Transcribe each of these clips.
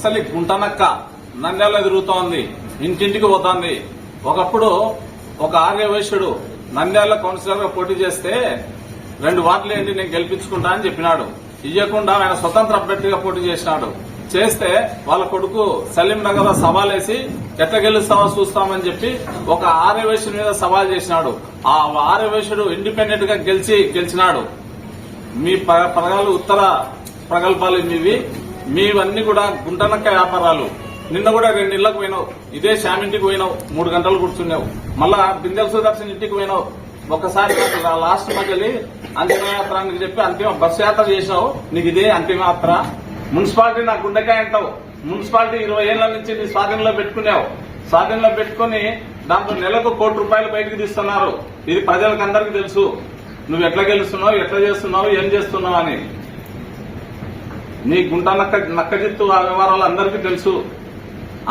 ముసలి గుంటనక్క నంద్యాలలో తిరుగుతోంది, ఇంటింటికి పోతోంది. ఒకప్పుడు ఒక ఆర్యవైశ్యుడు నంద్యాల కౌన్సిలర్ గా పోటీ చేస్తే 2 వార్డులు ఏంటి నేను గెలిపించుకుంటా అని చెప్పినాడు. ఇవ్వకుండా ఆయన స్వతంత్ర అభ్యర్థిగా పోటీ చేసినాడు. చేస్తే వాళ్ళ కొడుకు సలీం నగర్ లో సవాలేసి ఎట్లా గెలుస్తావో చూస్తామని చెప్పి ఒక ఆర్యవైశ్యుడి మీద సవాల్ చేసినాడు. ఆ ఆర్యవైశ్యుడు ఇండిపెండెంట్ గా గెలిచినాడు. మీ ప్రగలు ఉత్తర ప్రగల్భాలు మీవన్నీ కూడా గుంటనక్క వ్యాపారాలు. నిన్న కూడా 2 ఇళ్లకు పోయినావు, ఇదే శ్యామ్ ఇంటికి పోయినావు, 3 గంటలు కూర్చున్నావు. మళ్ళా బిందెల సుదర్శన్ ఇంటికి పోయినావు. ఒకసారి లాస్ట్ మధ్యలో అంతిమయాత్ర అని చెప్పి అంతిమ బస్సు యాత్ర చేసినావు. నీకు ఇదే అంతిమయాత్ర. మున్సిపాలిటీ నా గుండెకాయ అంటావు. మున్సిపాలిటీ 20 ఏళ్ల నుంచి నీ స్వాధీనంలో పెట్టుకున్నావు. స్వాధీనంలో పెట్టుకుని దాంట్లో నెలకు ₹1 కోటి బయటకు తీస్తున్నారు. ఇది ప్రజలకు అందరికీ తెలుసు. నువ్వు ఎట్లా గెలుస్తున్నావు, ఎట్లా చేస్తున్నావు, ఏం చేస్తున్నావు అని. నీ గుంట నక్కజిత్తు వ్యవహారాలు అందరికీ తెలుసు.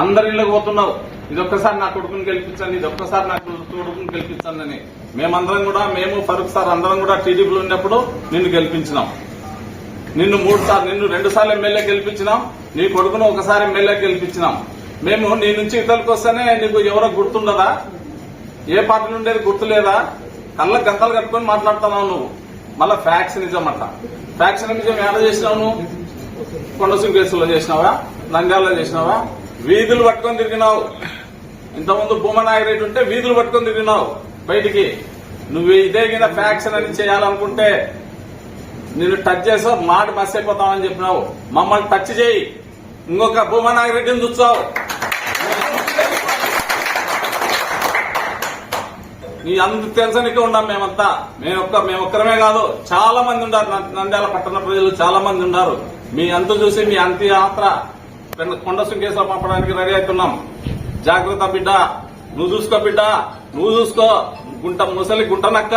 అందరి ఇళ్లకు పోతున్నావు. ఇదొక్కసారి నా కొడుకుని గెలిపించండి, ఇదొక్కసారి నా కొడుకుని గెలిపించండి అని. మేమందరం కూడా, మేము ఫరూక్ సార్ అందరం కూడా టీడీపీలో ఉన్నప్పుడు నిన్ను గెలిపించినాం. నిన్ను 2 సార్లు ఎమ్మెల్యే గెలిపించినాం. నీ కొడుకును ఒకసారి ఎమ్మెల్యే గెలిపించినాం. మేము నీ నుంచి ఇతరులకు వస్తేనే నీకు ఎవరో గుర్తుండదా? ఏ పార్టీ నుండేది గుర్తులేదా? కళ్ళ గంతలు కట్టుకుని మాట్లాడుతున్నావు నువ్వు. మళ్ళా ఫ్యాక్షనిజం అంట. ఫ్యాక్షనిజం ఏడ చేసినావు నువ్వు? కొండసింగ్ కేసులో చేసినావా? నంద్యాలలో చేసినావా? వీధులు పట్టుకొని తిరిగినావు. ఇంతకుముందు భూమనాగిరెడ్డి ఉంటే వీధులు పట్టుకొని తిరిగినావు బయటికి. నువ్వు ఇదే కింద ఫ్యాక్షన్ అని చేయాలనుకుంటే నిన్ను టచ్ చేసావు, మాట మస్ అయిపోతామని చెప్పినావు. మమ్మల్ని టచ్ చేయి, ఇంకొక భూమనాగిరెడ్డిని చూస్తావు. నీ అంత తెలుసనికే ఉన్నాం మేమంతా. మేమొక్కరమే కాదు, చాలా మంది ఉన్నారు. నంద్యాల పట్టణ ప్రజలు చాలా మంది ఉన్నారు. మీ అంత చూసి మీ అంత్యయాత్ర కొండసింగ్ కేసులో పంపడానికి రెడీ అవుతున్నాం. జాగ్రత్త బిడ్డ, నువ్వు చూసుకో బిడ్డ, నువ్వు చూసుకో. ముసలి గుంటనక్క,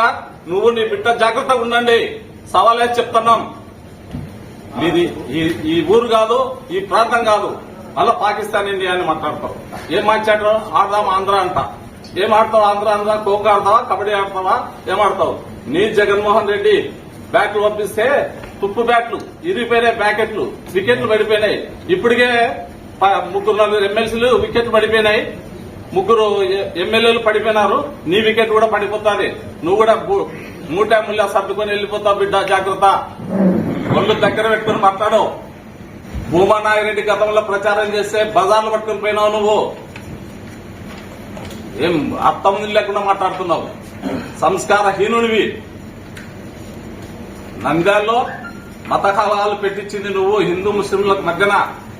నువ్వు నీ బిడ్డ జాగ్రత్తగా ఉండండి. సవాలే చెప్తున్నాం. ఇది ఈ ఊరు కాదు, ఈ ప్రాంతం కాదు. మళ్ళా పాకిస్తాన్ ఇండియా అని మాట్లాడతావు. ఏం మాట్లాడరు? ఆడదాం ఆంధ్ర అంట. ఏం ఆడతావు? ఆంధ్ర ఖోఖో ఆడతావా, కబడ్డీ ఆడతావా, ఏమాడతావు? నీ జగన్మోహన్ రెడ్డి బ్యాట్లు పంపిస్తే తుప్పు బ్యాట్లు ఇరిగిపోయినాయి, బ్యాకెట్లు, వికెట్లు పడిపోయినాయి. ఇప్పటికే 3-4 ఎమ్మెల్సీలు వికెట్లు పడిపోయినాయి, 3 ఎమ్మెల్యేలు పడిపోయినారు. నీ వికెట్ కూడా పడిపోతుంది. నువ్వు కూడా మూటా సర్దుకొని వెళ్లిపోతావు బిడ్డ, జాగ్రత్త. ఒళ్ళు దగ్గర పెట్టుకుని మాట్లాడు. భూమానాగిరెడ్డి గతంలో ప్రచారం చేస్తే బజార్లు పట్టుకుని పోయినావు నువ్వు. ఏం అర్థం లేకుండా మాట్లాడుతున్నావు. సంస్కారహీనుడివి. నంద్యాలలో మత కలహాలు పెట్టించింది నువ్వు. హిందూ ముస్లింలకు మధ్యన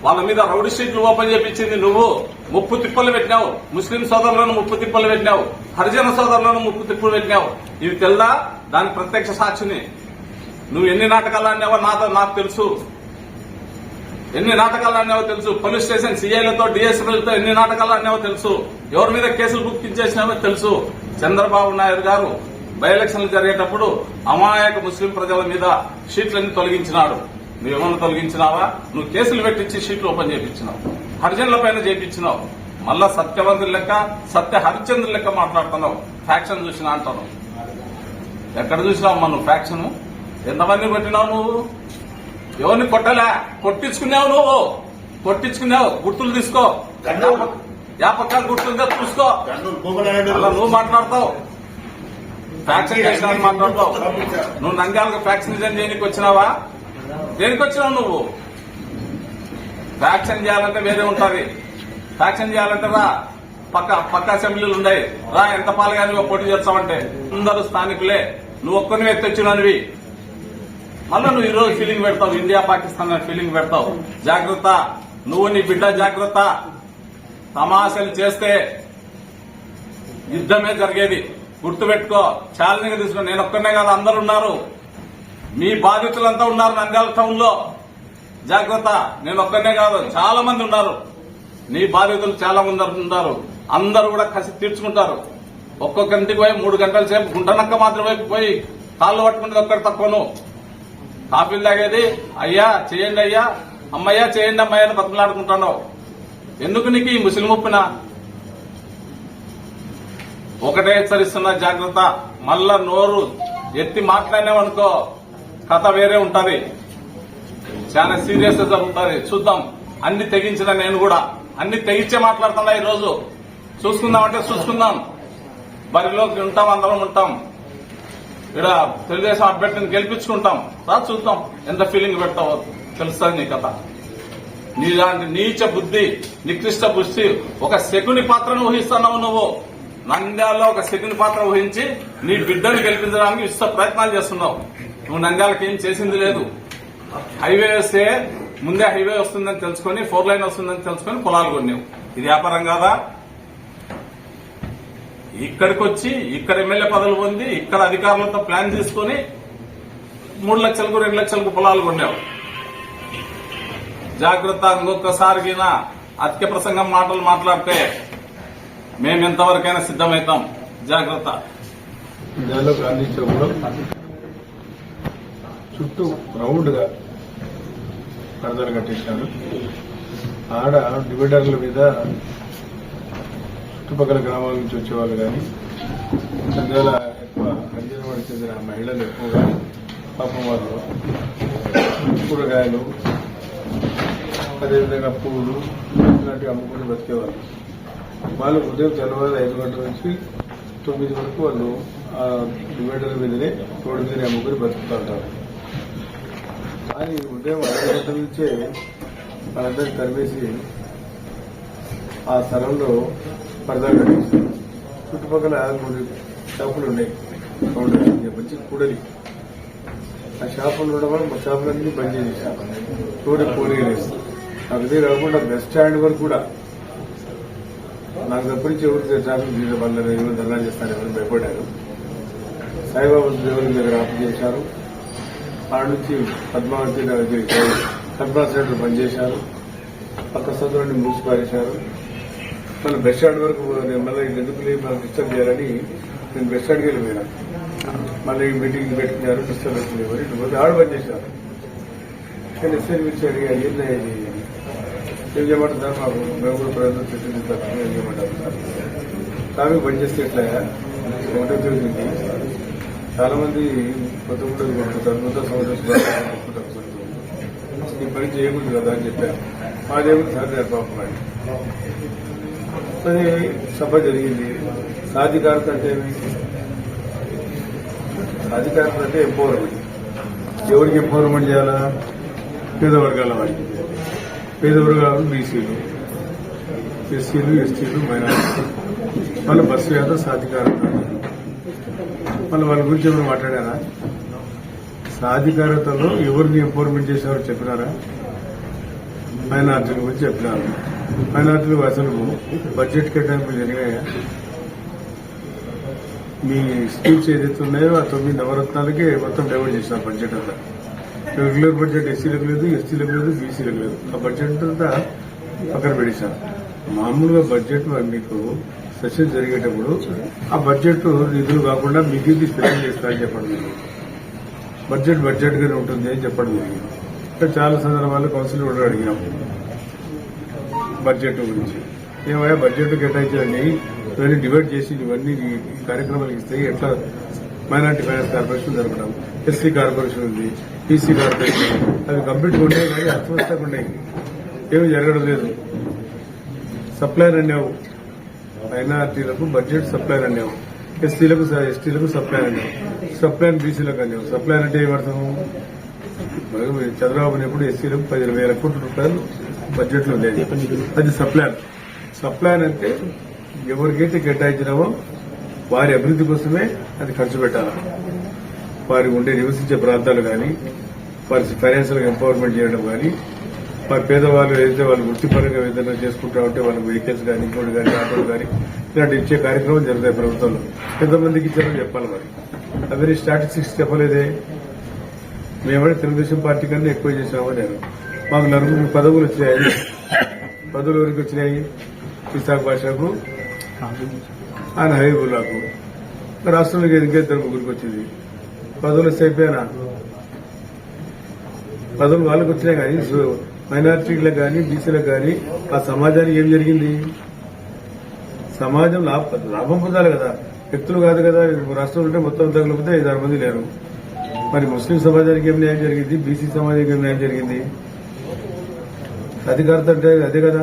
వాళ్ళ మీద రౌడీ షీట్లు ఓపెన్ చేపించింది నువ్వు. ముప్పు తిప్పలు పెట్టినావు. ముస్లిం సోదరులను ముప్పు తిప్పలు పెట్టినావు. హరిజన సోదరులను ముప్పు తిప్పులు పెట్టినావు. ఇవి తెల్దా? దాని ప్రత్యక్ష సాక్షిని. నువ్వు ఎన్ని నాటకాలు ఆడినావో నాకు తెలుసు. ఎన్ని నాటకాలు ఆడినావో తెలుసు. పోలీస్ స్టేషన్ సీఐలతో, డీఎస్పీలతో ఎన్ని నాటకాలు ఆడినావో తెలుసు. ఎవరి మీద కేసులు బుక్ చేసినావో తెలుసు. చంద్రబాబు నాయుడు గారు బై ఎలక్షన్లు జరిగేటప్పుడు అమాయక ముస్లిం ప్రజల మీద షీట్లన్నీ తొలగించినాడు. నువ్వేమన్నా తొలగించినావా? నువ్వు కేసులు పెట్టించి షీట్లు ఓపెన్ చేయించినావు. హరిజనుల పైన చేయించినావు. మళ్ళా సత్యవంతుల లెక్క, సత్య హరిచంద్రుల లెక్క మాట్లాడుతున్నావు. ఫ్యాక్షన్ చూసినా అంటావు. ఎక్కడ చూసినావు నువ్వు ఫ్యాక్షన్? ఎంతమంది కొట్టినావు నువ్వు? ఎవరిని కొట్టలే, కొట్టించుకున్నావు నువ్వు. కొట్టించుకున్నావు. గుర్తులు తీసుకో. యాపకాలు గుర్తుందో చూసుకో. అలా నువ్వు మాట్లాడతావు. ఫ్యాక్షన్ చేసినావు మాట్లాడతావు. నువ్వు నంద్యాలకు ఫ్యాక్షనిజం చేయడానికి వచ్చినావా? దేనికి వచ్చినావు నువ్వు? ఫ్యాక్షన్ చేయాలంటే వేరే ఉంటుంది. ఫ్యాక్షన్ చేయాలంటే రా, పక్క అసెంబ్లీలు ఉన్నాయి. రా, ఎంత పాలుగా నువ్వు పోటీ చేస్తావంటే అందరూ స్థానికులే. నువ్వు ఒక్కరిని ఎత్తొచ్చినవి. మళ్ళా నువ్వు ఈరోజు ఫీలింగ్ పెడతావు, ఇండియా పాకిస్తాన్ ఫీలింగ్ పెడతావు. జాగ్రత్త, నువ్వు నీ బిడ్డ జాగ్రత్త. తమాషలు చేస్తే యుద్దమే జరిగేది. గుర్తుపెట్టుకో. ఛాలెంజ్ గా తీసుకో. నేను ఒక్కనే కాదు, అందరు ఉన్నారు. మీ బాధితులంతా ఉన్నారు నంద్యాల టౌన్ లో. జాగ్రత్త. నేను ఒక్కనే కాదు, చాలా మంది ఉన్నారు. నీ బాధితులు చాలా మంది ఉన్నారు. అందరూ కూడా కసి తీర్చుకుంటారు. ఒక్కొక్కరింటికి పోయి 3 గంటల సేపు గుంటనక్క మాత్రమే పోయి కాళ్ళు పట్టుకునేది ఒక్కటి తక్కువను. కాఫీలు తాగేది అయ్యా చేయండి, అయ్యా అమ్మయ్యా చేయండి అమ్మాయి అని బతుకులాడుకుంటున్నావు. ఎందుకు నీకు ఈ ముస్లిం ఒప్పిన? ఒకటే హెచ్చరిస్తున్నా, జాగ్రత్త. మళ్ళా నోరు ఎత్తి మాట్లాడినావనుకో కథ వేరే ఉంటది. చాలా సీరియస్ గా జరుగుతుంది. చూద్దాం. అన్ని తెగించిన నేను కూడా అన్ని తెగించే మాట్లాడుతున్నా. ఈ రోజు చూసుకుందామంటే చూసుకుందాం, బరిలోకి ఉంటాం, అందరం ఉంటాం. ఇక్కడ తెలుగుదేశం అభ్యర్థిని గెలిపించుకుంటాం. చూద్దాం ఎంత ఫీలింగ్ పెడతావో తెలుస్తుంది నీ కథ. నీలాంటి నీచ బుద్ధి, నికృష్ట బుద్ధి, ఒక శకుని పాత్రను ఊహిస్తున్నావు నువ్వు. నంద్యాలలో ఒక శకుని పాత్ర ఊహించి నీ బిడ్డను గెలిపించడానికి విశ్వ ప్రయత్నాలు చేస్తున్నావు. నువ్వు నంద్యాలకు ఏం చేసింది లేదు. హైవే వస్తే ముందే హైవే వస్తుందని తెలుసుకుని 4 లైన్ వస్తుందని తెలుసుకుని పొలాలు కొన్నావు. ఇది వ్యాపారం కాదా? ఇక్కడికి వచ్చి ఇక్కడ ఎమ్మెల్యే పదవులు పొంది ఇక్కడ అధికారులతో ప్లాన్ తీసుకుని 3 లక్షలకు 2 లక్షలకు పొలాలు కొన్నావు. జాగ్రత్త, ఇంకొకసారి గిన అధిక ప్రసంగం మాటలు మాట్లాడితే మేము ఎంతవరకైనా సిద్దమవుతాం. జాగ్రత్త. చుట్టూ రౌండ్ గా పరదలు కట్టేశారు. ఆడ డివైడర్ల మీద చుట్టుపక్కల గ్రామాల నుంచి వచ్చేవాళ్ళు కానీ నంద్యాల ఎక్కువ హరిజనవాడికి చెందిన మహిళలు ఎక్కువగా పాపం వాళ్ళు కూరగాయలు, అదేవిధంగా పువ్వులు ఇలాంటివి అమ్ముకుని బతికేవాళ్ళు. వాళ్ళు ఉదయం తెల్లవారు 5 గంటల నుంచి 9 వరకు వాళ్ళు ఆ డివైడర్ల మీదనే రోడ్డు మీద అమ్ముకుని బతుకుతూ ఉంటారు. కానీ ఉదయం 5 గంటల నుంచే వాళ్ళందరినీ తరివేసి ఆ స్థలంలో పరదాలు కట్టేస్తారు. చుట్టుపక్కల 3 షాపులు ఉన్నాయి. మంచి కూడలి ఆ షాపులు ఉండడం వల్ల మా షాపులన్నీ బంద్ చేసేసారు. రోడ్డు పోలీసు అదే కాకుండా బస్ స్టాండ్ వరకు కూడా నాకు తప్పనించి ఎవరు ట్రాఫిక్ వాళ్ళ ఎవరు ధర్నా చేస్తారు, ఎవరు భయపడ్డారు. సాయిబాబా దేవుని దగ్గర ఆఫ్ చేశారు. ఆడ నుంచి పద్మావతి సర్పంచ్ సెంటర్ బంద్ చేశారు. పక్క సందులోని మూసి పారేశారు. మళ్ళీ బస్ స్టాండ్ వరకు మళ్ళీ ఎందుకు మనకు డిస్టర్బ్ చేయాలని నేను బస్ స్టాండ్కి వెళ్ళిపోయినా. మళ్ళీ మీటింగ్ పెట్టుకున్నారు, డిస్టర్బ్ పెట్టుకునేవారు. ఆడ బంద్ చేశారు. కానీ ఎస్ఐని వచ్చి అడిగా ఏంది ఏం చేయమంటారు సార్, మాకు మేము కూడా ప్రజలు చర్చించుకుంటాం, ఏం చేయమంటారు సార్. ట్రాఫిక్ బంద్ చేస్తే ఎట్లా ఒకటో తేదీ చాలా మంది కొత్త గుడ్డలు కొట్టుకుంటారు, నూతన సంవత్సరం కొట్టుకుంటారు. ఈ పని చేయకూడదు కదా అని చెప్పారు. మాదేమో సార్ పాపం అని అది సభ జరిగింది. సాధికారత అంటే ఏమి? సాధికారత అంటే ఎంపవర్మెంట్. ఎవరికి ఎంపవర్మెంట్ చేయాలా? పేద వర్గాల వారికి. పేద వర్గాలు బీసీలు, ఎస్సీలు, ఎస్టీలు, మైనారిటీ. వాళ్ళ బస్సు యాత్ర సాధికారత. మళ్ళీ వాళ్ళ గురించి ఎవరు మాట్లాడారా? సాధికారతలో ఎవరిని ఎంపవర్మెంట్ చేశారో చెప్పినారా? మైనార్టీల గురించి చెప్పినారు. మైనార్టీలు అసలు బడ్జెట్ కేటాయింపులు జరిగాయా? మీ స్కీమ్స్ ఏదైతే ఉన్నాయో ఆ 9 నవరత్నాలకే మొత్తం డైవర్ట్ చేసినారు బడ్జెట్ అంతా. రెగ్యులర్ బడ్జెట్ ఎస్సీలకు లేదు, ఎస్టీలకు లేదు, బీసీలకు లేదు. ఆ బడ్జెట్ అంతా పక్కన పెట్టేశారు. మామూలుగా బడ్జెట్ మీకు సెషన్ జరిగేటప్పుడు ఆ బడ్జెట్ నిధులు కాకుండా మిగిలిది స్పెండ్ చేస్తారని చెప్పండి. బడ్జెట్ గానే ఉంటుంది అని చెప్పడం జరిగింది. చాలా సందర్భాల్లో కౌన్సిల్ కూడా అడిగినాం బడ్జెట్ గురించి. ఏమయ్యా బడ్జెట్ కేటాయించాలని ఇవన్నీ డివైడ్ చేసి ఇవన్నీ ఈ కార్యక్రమాలకు ఇస్తాయి. ఎట్లా మైనార్టీ ఫైనాన్స్ కార్పొరేషన్ జరపడం, ఎస్సీ కార్పొరేషన్ ఉంది, బీసీ కార్పొరేషన్, అవి కంప్లీట్గా ఉన్నాయి కానీ అర్థవస్థగా ఉన్నాయి. ఏమి జరగడం లేదు. సప్లైర్ అనేవు మైనార్టీలకు బడ్జెట్ సప్లైర్ అనేవు, ఎస్టీలకు సప్లైర్ అనేవు, సప్లైర్ బీసీలకు అనేవు. సప్లైర్ అంటే ఏమర్థము? చంద్రబాబు ఎప్పుడు ఎస్సీలకు 15,000 కోట్ల రూపాయలు బడ్జెట్ లో లేదు. అది సప్లైర్. సప్లైర్ అంటే ఎవరికైతే కేటాయించినామో వారి అభివృద్ధి కోసమే అది ఖర్చు పెట్టాలి. వారి ఉండే నివసించే ప్రాంతాలు కానీ, వారి ఫైనాన్షియల్ ఎంపవర్మెంట్ చేయడం కానీ, వారి పేదవాళ్ళు ఏదైతే వాళ్ళు వృత్తిపరంగా ఏదైనా చేసుకుంటా ఉంటే వాళ్ళకి వెహికల్స్ కానీ, ఇంకోటి కానీ, ఆటోలు కానీ ఇలాంటి ఇచ్చే కార్యక్రమం జరుగుతాయి ప్రభుత్వంలో. ఎంతమందికి ఇచ్చారో చెప్పాలి. మరి అవన్నీ స్టాటిస్టిక్స్ చెప్పలేదే. మేమంటే తెలుగుదేశం పార్టీ కన్నా ఎక్కువ చేశామని నేను. మాకు 4 పదవులు వచ్చినాయి. పదవులు ఎవరికి వచ్చినాయి? ఇసాక్ భాషకు, ఆయన హబీబుల్లాకు. రాష్ట్రంలోకి ఇంకిద్దరు ముగ్గురికి వచ్చింది. పదవులు వస్తే అయిపోయానా? పదవులు వాళ్ళకి వచ్చినాయి కానీ మైనారిటీలకు కానీ, బీసీలకు కానీ ఆ సమాజానికి ఏం జరిగింది? సమాజం లాభం పొందాలి కదా, వ్యక్తులు కాదు కదా. రాష్ట్రంలో ఉంటే మొత్తం తగలిపోతే 5-6 మంది లేరు. మరి ముస్లిం సమాజానికి ఏం న్యాయం జరిగింది? బీసీ సమాజానికి ఏం న్యాయం జరిగింది? సాధికారత అంటే అదే కదా.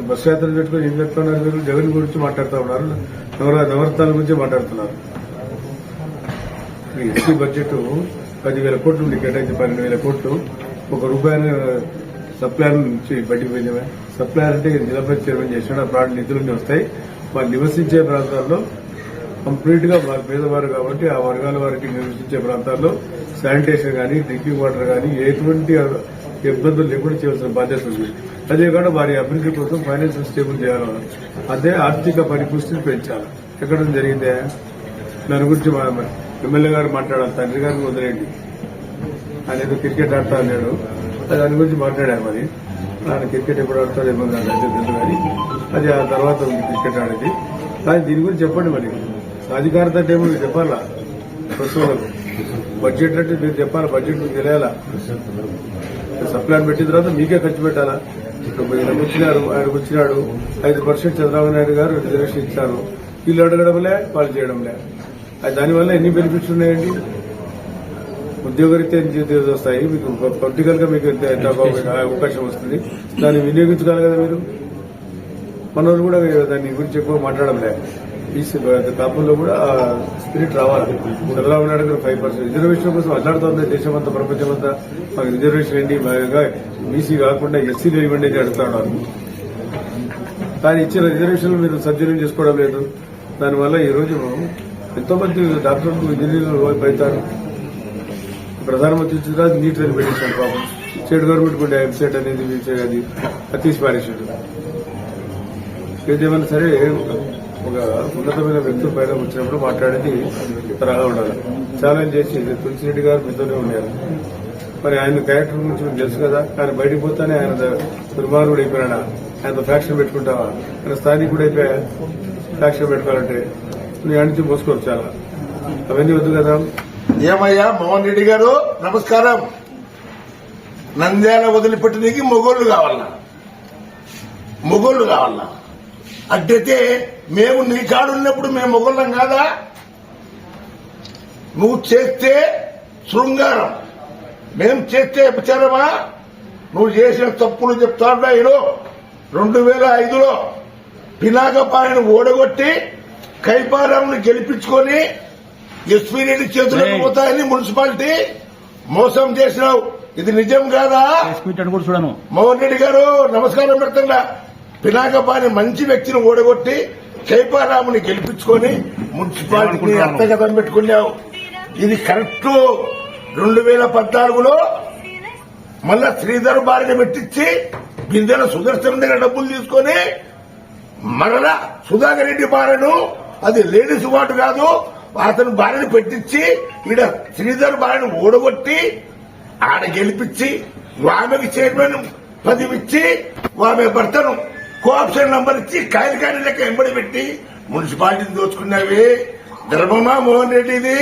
బస్సు యాత్రలు పెట్టుకుని ఏం చెప్తున్నారు మీరు? జగన్ గురించి మాట్లాడుతూ ఉన్నారు, నవరత్నాల గురించి మాట్లాడుతున్నారు. ఎస్సీ బడ్జెట్ 10,000 కోట్లు ఉంది, కేటాయించి 12,000 కోట్లు. ₹1 సప్లైర్ నుంచి బయటికి పోయినవే. సప్లైర్ అంటే జిల్లా చైర్మన్ చేసిన ప్రాంత నిధులన్నీ వస్తాయి. వాళ్ళు నివసించే ప్రాంతాల్లో కంప్లీట్ గా వారు పేదవారు కాబట్టి ఆ వర్గాల వారికి నివసించే ప్రాంతాల్లో శానిటేషన్ కానీ, డ్రింకింగ్ వాటర్ కానీ ఎటువంటి ఇబ్బందులు లేకుండా చేయవలసిన బాధ్యత ఉంది. అదే కాకుండా వారి అభివృద్ధి కోసం ఫైనాన్షియల్ స్టేబుల్ చేయాలి. అదే ఆర్థిక పరిపుష్టిని పెంచాలి. ఎక్కడ జరిగిందే దాని గురించి ఎమ్మెల్యే గారు మాట్లాడాలి. తండ్రి గారిని వదిలేండి, ఆయన ఏదో క్రికెట్ ఆడతా అన్నాడు, దాని గురించి మాట్లాడారు. మరి ఆయన క్రికెట్ ఎప్పుడు ఆడతాడు ఏమో నాకు అయితే తెలుసు, కానీ అది ఆ తర్వాత ఉంది క్రికెట్ ఆడేది. కానీ దీని గురించి చెప్పండి. మరి సాధికారత అంటే మీరు చెప్పాలా? ప్రస్తుతం బడ్జెట్ అంటే మీరు చెప్పాలా, బడ్జెట్ మీకు తెలియాలా. సప్లాన్ పెట్టిన తర్వాత మీకే ఖర్చు పెట్టాలా. ఆయనకు వచ్చినాడు 5% చంద్రబాబు నాయుడు గారు రిజర్వేషన్ ఇచ్చారు. వీళ్ళు అడగడంలే, వాళ్ళు చేయడంలే. దానివల్ల ఎన్ని బెనిఫిట్స్ ఉన్నాయండి? ఉద్యోగరీత్యా వస్తాయి, మీకు పొలిటికల్ గా మీకు అవకాశం వస్తుంది. దాన్ని వినియోగించుకోవాలి కదా మీరు. మనోళ్ళు కూడా దాని గురించి ఎక్కువ మాట్లాడడంలే. ఈ కాపుల్లో కూడా స్పిరిట్ రావాలి. చంద్రబాబు నాయుడు గారు 5% రిజర్వేషన్ కోసం అల్లాడుతోంది దేశమంతా, ప్రపంచమంతా. మాకు రిజర్వేషన్ ఏంటి, బీసీ కాకుండా ఎస్సీలు ఇవ్వండి అని అడుగుతున్నారు. కానీ ఇచ్చిన రిజర్వేషన్లు మీరు సద్వినియోగం చేసుకోవడం లేదు. దానివల్ల ఈ రోజు ఎంతో మంది డాక్టర్లు, ఇంజనీర్లు అవుతారు. ప్రధానమంత్రి వచ్చిన తర్వాత నీట్ అని పెట్టేశారు పాపం. స్టేట్ గవర్నమెంట్ కూడా వెబ్సైట్ అనేది అది తీసి పారేశాడు. ఏదేమైనా సరే ఒక ఉన్నతమైన వ్యక్తుల పైన వచ్చినప్పుడు మాట్లాడేది తరగా ఉండాలి. ఛాలెంజ్ చేసి తులసిరెడ్డి గారు మీతోనే ఉన్నారు. మరి ఆయన క్యారెక్టర్ గురించి మీకు తెలుసు కదా. కానీ బయటకు పోతానే ఆయన దుర్మార్గుడు అయిపోయాడా? ఆయనతో ఫ్యాక్షన్ పెట్టుకుంటావా? ఆయన స్థానికుడు అయిపోయా ఫ్యాక్షన్ పెట్టుకోవాలంటే నువ్వు ఆయన నుంచి మోసుకోవచ్చు. చాలా అవన్నీ వద్దు కదా. ఏమయ్యా మోహన్ రెడ్డి గారు, నమస్కారం. నంద్యాల వదిలిపెట్టడానికి మొగోళ్లు కావాలన్నా అట్టయితే మేము నీ కాడున్నప్పుడు మేము మొగోళ్ళం కాదా? నువ్వు చేస్తే శృంగారం, మేము చేస్తే ప్రచారమా? నువ్వు చేసిన తప్పులు చెప్తాడు. 2005లో పినాకపాయను ఓడగొట్టి కైపారాలను గెలిపించుకొని ఎస్పీ రెడ్డి చేతులకు పోతాయని మున్సిపాలిటీ మోసం చేసినావు. ఇది నిజం కాదా? మోహన్ రెడ్డి గారు నమస్కారం పెడుతున్నా. పినాకపాని మంచి వ్యక్తిని ఓడగొట్టి కైపారాముని గెలిపించుకొని మున్సిపాలిటీని హస్తగతం పెట్టుకున్నావు. ఇది కరెక్ట్. 2014లో మళ్ళా శ్రీధర్ భార్యను పెట్టించి బిందెల సుదర్శన్ దగ్గర డబ్బులు తీసుకొని మరలా సుధాకర్ రెడ్డి భార్యను, అది లేడీస్ వాటు కాదు, అతను భార్యను పెట్టించి ఈడ శ్రీధర్ భార్యను ఓడగొట్టి ఆడ గెలిపించి ఆమెకి చైర్మన్ పదవి ఇచ్చి ఆమె భర్తను కోఆప్షన్ నంబర్ ఇచ్చి కాయలకాయలు లెక్క ఎంబడి పెట్టి మున్సిపాలిటీని దోచుకున్నావి. ధర్మమా మోహన్ రెడ్డిది?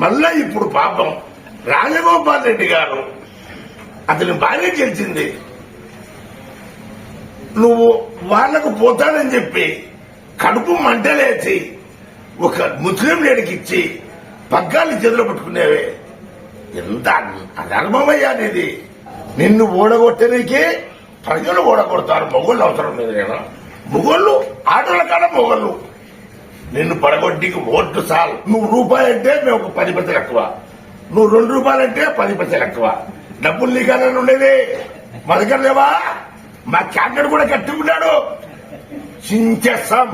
మళ్ళా ఇప్పుడు పాపం రాజగోపాల్ రెడ్డి గారు అతని భార్య గెలిచింది. నువ్వు వాళ్లకు పోతానని చెప్పి కడుపు మంటలేసి ఒక ముస్లిం లేడికి ఇచ్చి పగ్గాలు చేతిలో పట్టుకునేవే. ఎంత అధర్మమయ్యా నీది. నిన్ను ఓడగొట్టడానికి ప్రజలు ఓడగొడతారు. మొగోళ్ళు అవసరం లేదు కదా. మొగోళ్ళు ఆటల కాడ మొగోళ్ళు నిన్ను పడగొట్టికి ఓట్లు సాల్. నువ్వు రూపాయి అంటే మేము ఒక 10 పైసలు ఎక్కువ, నువ్వు 2 రూపాయలంటే 10 పైసలు ఎక్కువ. డబ్బులు నీకన్నా ఉండేది మా దగ్గర లేవా? మా క్యాండిడేట్ కూడా కట్టుకున్నాడు. చించేస్తాం.